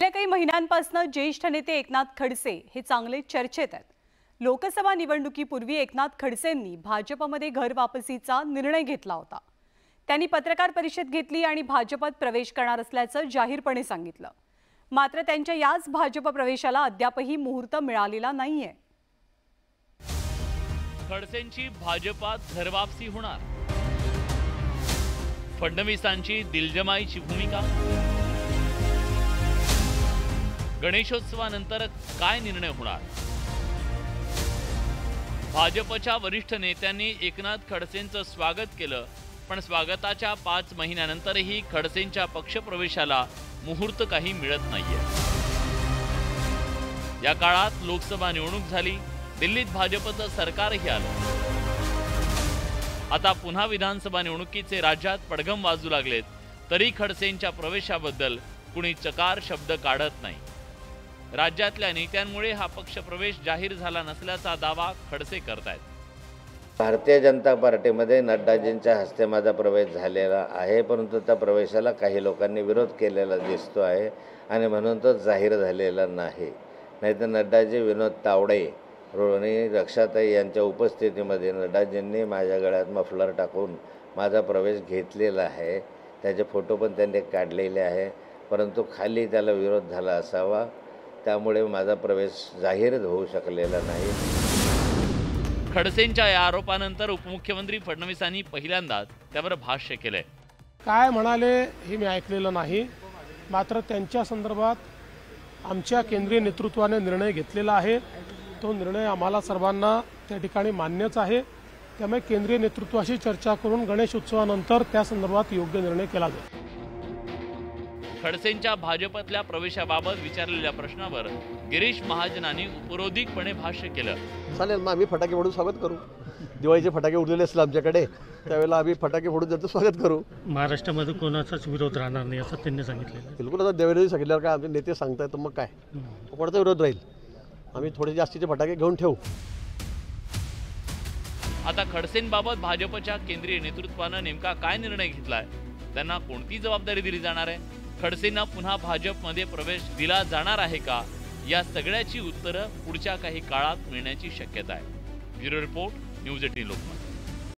गेल्या काही महिन्यांपासून ज्येष्ठ नेते एकनाथ खडसे हे चांगले चर्चेत आहेत। लोकसभा निवडणुकीपूर्वी एकनाथ खडसेंनी भाजपमध्ये घर वापसीचा निर्णय घेतला होता। त्यांनी पत्रकार परिषद घेतली आणि भाजपात प्रवेश करणार असल्याचं जाहीरपणे सांगितलं। मात्र त्यांच्या याच भाजप प्रवेशाला अद्यापही मुहूर्त मिळालेला नाहीये। खडसेंची भाजपात घरवापसी होणार, फडणवीसांची दिलजमाईची भूमिका, गणेशोत्सवानंतर काय निर्णय होणार। भाजपच्या वरिष्ठ नेत्यांनी एकनाथ खडसेंचं स्वागत केलं, पण स्वागताच्या 5 महिन्यानंतरही खडसेंच्या पक्षप्रवेशाला मुहूर्त काही मिळत नाहीये। या काळात लोकसभा निवडणूक झाली, दिल्लीत भाजपचं सरकारही आलं। आता पुन्हा विधानसभा निवडणुकीचे राज्यात पडघम वाजू लागलेत, तरी खडसेंच्या प्रवेशाबद्दल कुणी चकार शब्द काढत नाही। राज्यातल्या नेत्यांमुळे हा पक्षप्रवेश जाहीर झाला नसल्याचा दावा खडसे करतायत। भारतीय जनता पार्टीमध्ये नड्डाजींच्या हस्ते माझा प्रवेश झालेला आहे, परंतु त्या प्रवेशाला काही लोकांनी विरोध केलेला दिसतो आहे आणि म्हणून तो जाहीर झालेला नाही। नाहीतर नड्डाजी, विनोद तावडे आणि रक्षाताई यांच्या उपस्थितीमध्ये नड्डाजींनी माझ्या गळ्यात मफलर टाकून माझा प्रवेश घेतलेला आहे। त्याचे फोटो पण त्यांनी काढलेले आहे, परंतु खाली त्याला विरोध झाला असावा, त्यामुळे माझा प्रवेश जाहीर होऊ शकलेला नाही। खडसेंच्या या आरोपानंतर उपमुख्यमंत्री फडणवीसांनी पहिल्यांदाच त्यावर भाष्य केलंय। काय म्हणाले हे मी ऐकलेलं नाही, मात्र त्यांच्या संदर्भात आमच्या केंद्रीय नेतृत्वाने निर्णय घेतलेला आहे। तो निर्णय आम्हाला सर्वांना त्या ठिकाणी मान्यच आहे। त्यामुळे केंद्रीय नेतृत्वाशी चर्चा करून गणेश उत्सवानंतर त्या संदर्भात योग्य निर्णय केला जाईल। खडसेंच्या भाजपतल्या प्रवेशाबाबत विचारलेल्या प्रश्नावर गिरीश महाजनांनी उपरोधिकपणे भाष्य केलं। चालेल, मग आम्ही फटाके फोडून स्वागत करू। दिवाळीचे फटाके उडलेले असतील आमच्याकडे, त्यावेळेला आम्ही फटाके फोडून त्यांचं स्वागत करू। महाराष्ट्रामध्ये कोणाचाच विरोध राहणार नाही असं त्यांनी सांगितलेलं। बिलकुल, आता देवेंद्रजी सांगितल्यावर काय आमचे नेते सांगतायत, तर मग काय कोणाचा विरोध राहील। आम्ही थोडे जास्तीचे फटाके घेऊन ठेवू। आता खडसेंबाबत भाजपच्या केंद्रीय नेतृत्वानं नेमका काय निर्णय घेतलाय, त्यांना कोणती जबाबदारी दिली जाणार आहे, खडसेंना पुन्हा भाजपमध्ये प्रवेश दिला जाणार आहे का, या सगळ्याची उत्तरं पुढच्या काही काळात मिळण्याची शक्यता आहे। Bureau report, news 18 Lokmat.